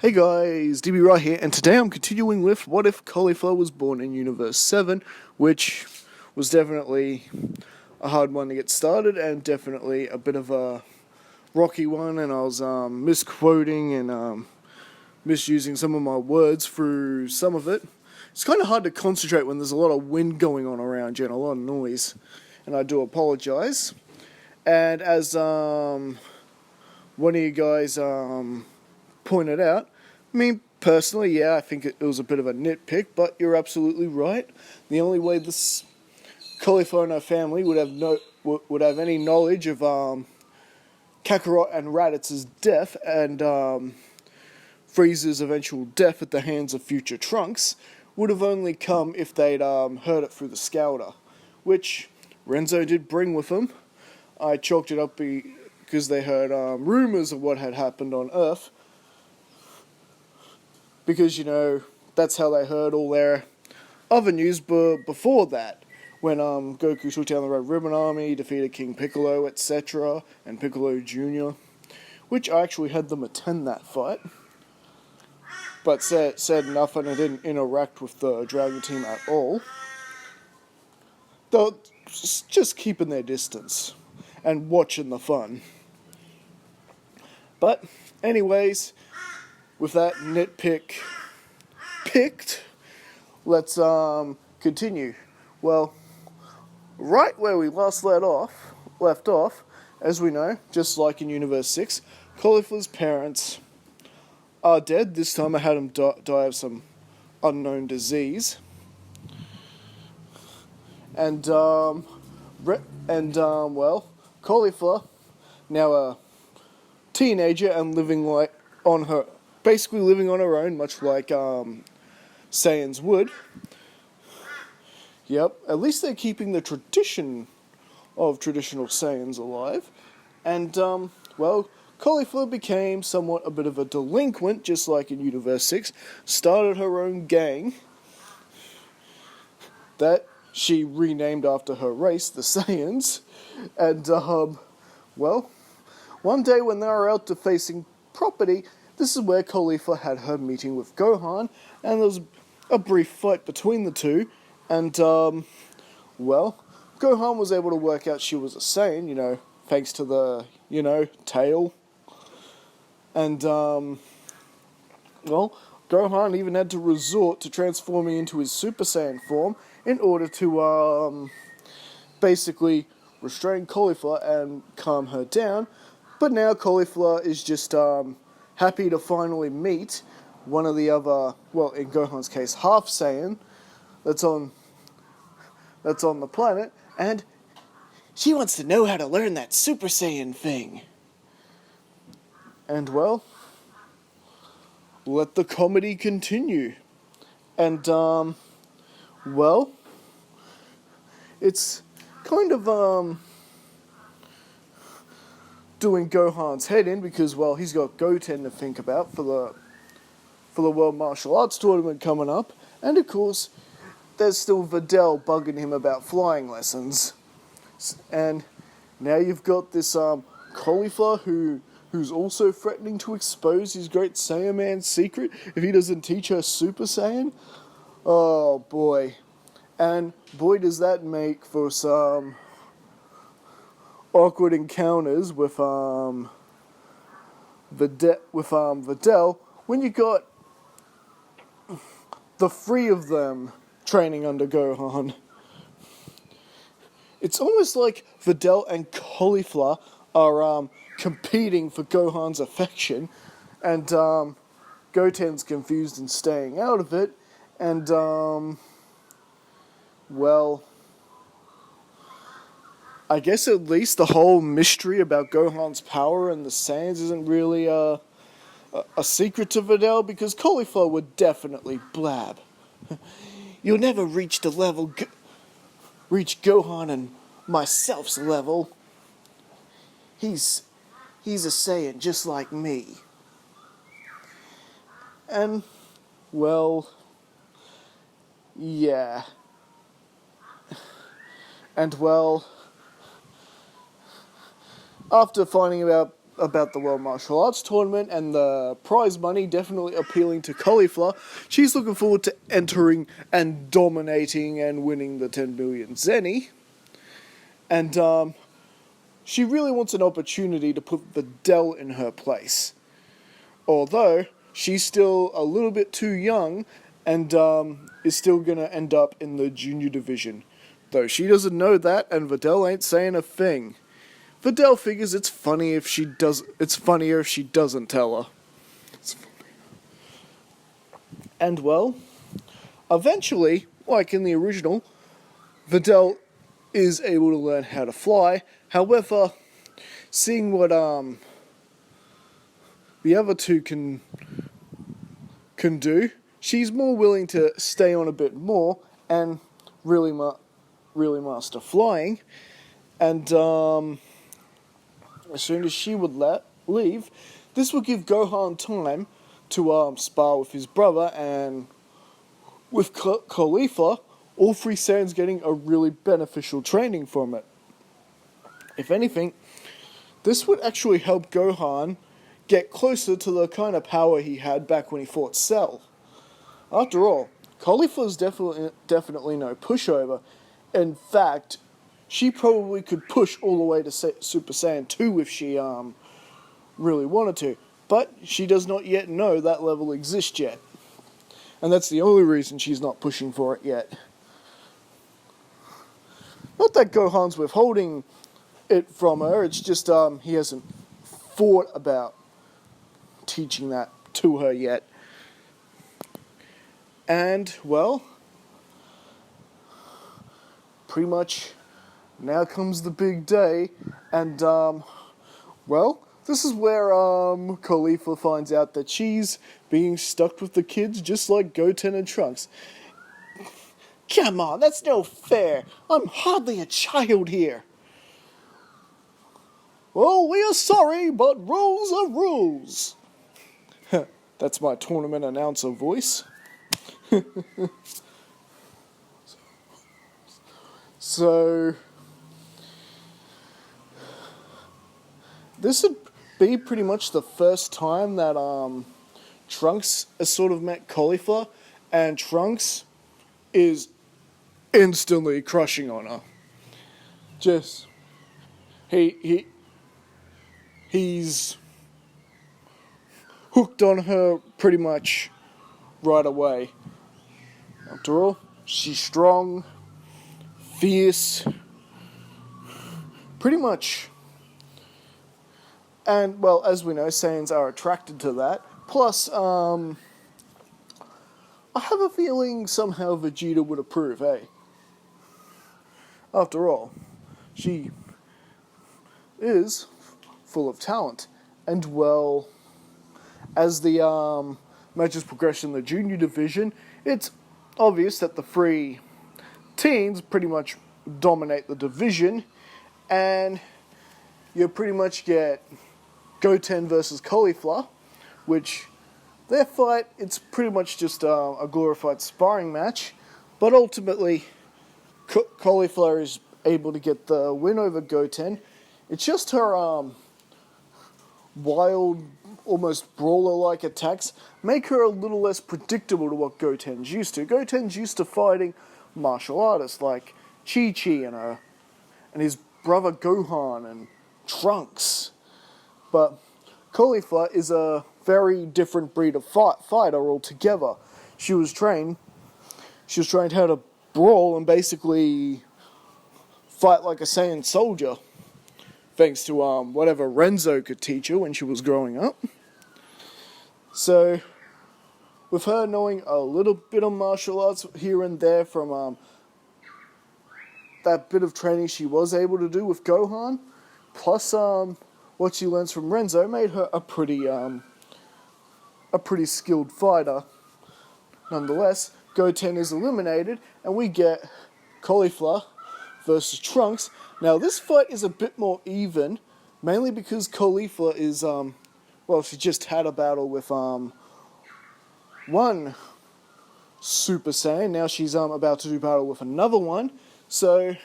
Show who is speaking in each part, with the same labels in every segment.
Speaker 1: Hey guys, DB right here, and today I'm continuing with What If Caulifla was born in Universe 7, which was definitely a hard one to get started, and definitely a bit of a rocky one, and I was misquoting and misusing some of my words through some of it. It's kind of hard to concentrate when there's a lot of wind going on around you and a lot of noise, and I do apologize. And as one of you guys pointed out, me personally, yeah, I think it was a bit of a nitpick, but you're absolutely right. The only way this Caulifla and her family would have any knowledge of Kakarot and Raditz's death and Frieza's eventual death at the hands of future Trunks would have only come if they'd heard it through the Scouter, which Renzo did bring with him. I chalked it up because they heard rumors of what had happened on Earth. Because, that's how they heard all their other news before that. When Goku took down the Red Ribbon Army, defeated King Piccolo, etc., and Piccolo Jr., which I actually had them attend that fight. But said nothing and didn't interact with the Dragon team at all. They're just keeping their distance and watching the fun. But, anyways, with that nitpick picked, let's continue. Well, right where we last left off, as we know, just like in Universe 6, Caulifla's parents are dead. This time I had him die of some unknown disease. And, Caulifla, now a teenager and living basically living on her own, much like Saiyans would. Yep, at least they're keeping the tradition of traditional Saiyans alive. And, Caulifla became somewhat a bit of a delinquent, just like in Universe 6, started her own gang that she renamed after her race, the Saiyans. And, one day when they were out defacing property, this is where Caulifla had her meeting with Gohan, and there was a brief fight between the two, and, Gohan was able to work out she was a Saiyan, thanks to the, tail. And, Gohan even had to resort to transforming into his Super Saiyan form in order to, basically restrain Caulifla and calm her down. But now Caulifla is just, happy to finally meet one of the other, in Gohan's case, half Saiyan that's on the planet, and she wants to know how to learn that Super Saiyan thing. And, let the comedy continue. And, it's kind of, doing Gohan's head in because, he's got Goten to think about for the World Martial Arts Tournament coming up, and of course, there's still Videl bugging him about flying lessons. And now you've got this Caulifla who's also threatening to expose his Great Saiyaman secret if he doesn't teach her Super Saiyan. Oh boy. And boy does that make for some awkward encounters with Videl when you got the three of them training under Gohan. It's almost like Videl and Caulifla are competing for Gohan's affection, and Goten's confused and staying out of it, and I guess at least the whole mystery about Gohan's power and the Saiyans isn't really a secret to Videl, because Caulifla would definitely blab. You'll never reach the level, reach Gohan and myself's level. He's a Saiyan just like me. And, yeah. And, after finding out about the World Martial Arts Tournament and the prize money definitely appealing to Caulifla. She's looking forward to entering and dominating and winning the 10 million Zenny. And she really wants an opportunity to put Videl in her place. Although she's still a little bit too young and is still going to end up in the junior division. Though she doesn't know that, and Videl ain't saying a thing. Videl figures it's funnier if she doesn't tell her. And well, eventually, like in the original, Videl is able to learn how to fly. However, seeing what the other two can do, she's more willing to stay on a bit more and really master flying. And as soon as she would leave, this would give Gohan time to spar with his brother, and with Caulifla, all three Saiyans getting a really beneficial training from it. If anything, this would actually help Gohan get closer to the kind of power he had back when he fought Cell. After all, Caulifla is definitely no pushover. In fact, she probably could push all the way to Super Saiyan 2 if she really wanted to. But she does not yet know that level exists yet. And that's the only reason she's not pushing for it yet. Not that Gohan's withholding it from her, it's just he hasn't thought about teaching that to her yet. And, well, pretty much now comes the big day, and, well, this is where Caulifla finds out that she's being stuck with the kids just like Goten and Trunks. Come on, that's no fair. I'm hardly a child here. Well, we are sorry, but rules are rules. That's my tournament announcer voice. So, this would be pretty much the first time that Trunks has sort of met Caulifla, and Trunks is instantly crushing on her. Just he's hooked on her pretty much right away. After all, she's strong, fierce, pretty much. And, well, as we know, Saiyans are attracted to that. Plus, I have a feeling somehow Vegeta would approve, eh? After all, she is full of talent. And, well, as the matches progress in the junior division, it's obvious that the three teens pretty much dominate the division, and you pretty much get Goten versus Caulifla, which their fight, it's pretty much just a glorified sparring match, but ultimately Caulifla is able to get the win over Goten. It's just her wild, almost brawler-like attacks make her a little less predictable to what Goten's used to. Goten's used to fighting martial artists like Chi-Chi and his brother Gohan and Trunks. But Caulifla is a very different breed of fighter altogether. She was trained how to brawl and basically fight like a Saiyan soldier, thanks to whatever Renzo could teach her when she was growing up. So, with her knowing a little bit of martial arts here and there from that bit of training she was able to do with Gohan, plus what she learns from Renzo, made her a pretty skilled fighter. Nonetheless, Goten is eliminated, and we get Caulifla versus Trunks. Now, this fight is a bit more even, mainly because Caulifla is, she just had a battle with, one Super Saiyan. Now she's, about to do battle with another one. So,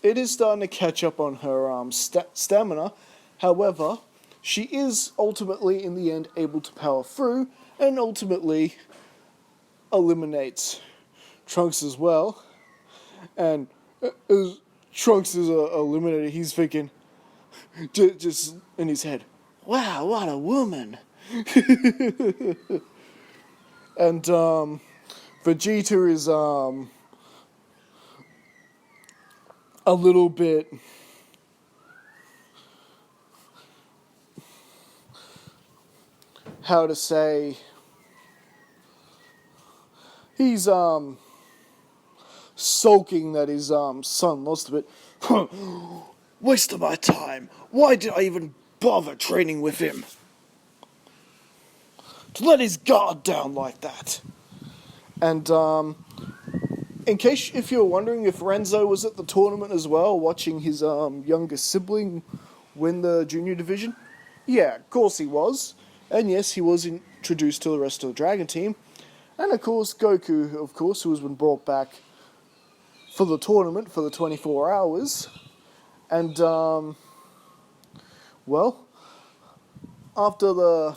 Speaker 1: it is starting to catch up on her, stamina. However, she is ultimately, in the end, able to power through and ultimately eliminates Trunks as well. And as Trunks is eliminated, he's thinking, just in his head, wow, what a woman. And Vegeta is a little bit how to say, he's sulking that his son lost a bit. Waste of my time. Why did I even bother training with him? To let his guard down like that. And in case if you're wondering if Renzo was at the tournament as well, watching his younger sibling win the junior division, yeah, of course he was. And yes, he was introduced to the rest of the Dragon team. And of course, Goku, of course, who has been brought back for the tournament for the 24 hours. And, well, after the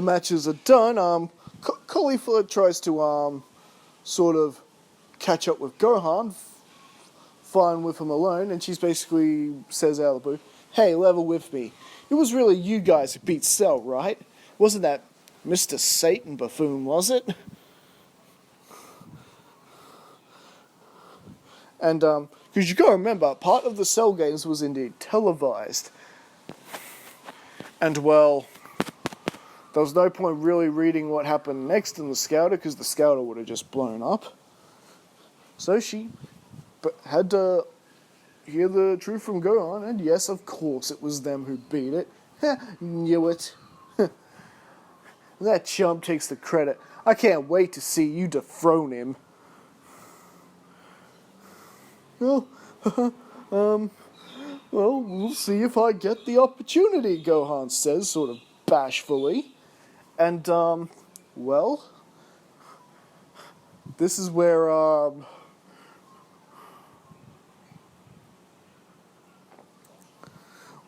Speaker 1: matches are done, Caulifla tries to sort of catch up with Gohan, fine with him alone, and she's basically says out of the blue, hey, level with me. It was really you guys who beat Cell, right? Wasn't that Mr. Satan buffoon, was it? And, because you gotta remember, part of the Cell games was indeed televised. And, well, there was no point really reading what happened next in the Scouter, because the Scouter would have just blown up. So she had to hear the truth from Gohan, and yes, of course, it was them who beat it. Knew it. That chump takes the credit. I can't wait to see you dethrone him. Well, well, we'll see if I get the opportunity, Gohan says, sort of bashfully. And, well, this is where,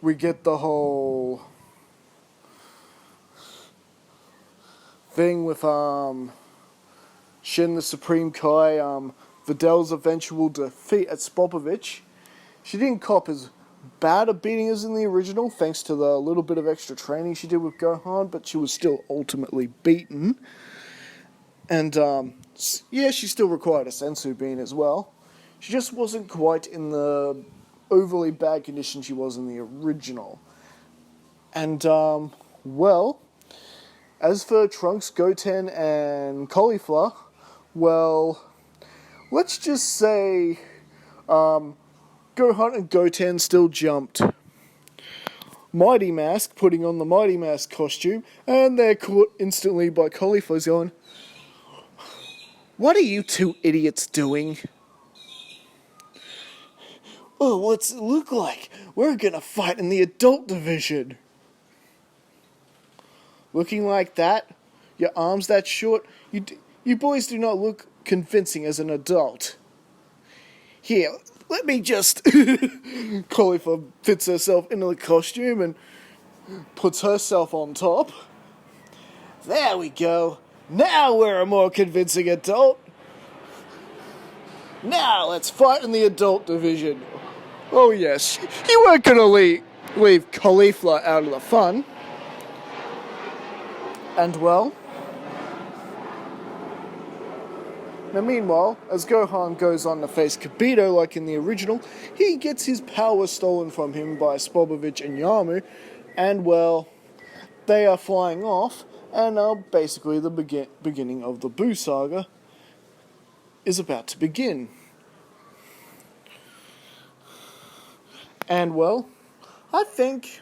Speaker 1: we get the whole thing with, Shin the Supreme Kai, Vidal's eventual defeat at Spopovich. She didn't cop as bad a beating as in the original, thanks to the little bit of extra training she did with Gohan, but she was still ultimately beaten. And, yeah, she still required a senzu bean as well. She just wasn't quite in the overly bad condition she was in the original. And, well, as for Trunks, Goten, and Caulifla, well, let's just say, Gohan and Goten still jumped Mighty Mask, putting on the Mighty Mask costume, and they're caught instantly by Caulifla going, what are you two idiots doing? Oh, what's it look like? We're gonna fight in the adult division. Looking like that? Your arms that short? You boys do not look convincing as an adult. Here, let me just... Caulifla fits herself into the costume and puts herself on top. There we go. Now we're a more convincing adult. Now let's fight in the adult division. Oh yes, you weren't gonna leave Caulifla out of the fun. And well... Now meanwhile, as Gohan goes on to face Kibito like in the original, he gets his power stolen from him by Spopovich and Yamu, and well, they are flying off, and basically the beginning of the Buu saga is about to begin. And well, I think,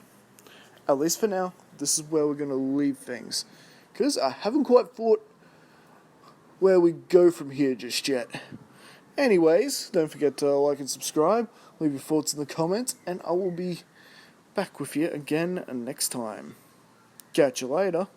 Speaker 1: at least for now, this is where we're going to leave things, because I haven't quite thought where we go from here just yet. Anyways, don't forget to like and subscribe, leave your thoughts in the comments, and I will be back with you again next time. Catch you later.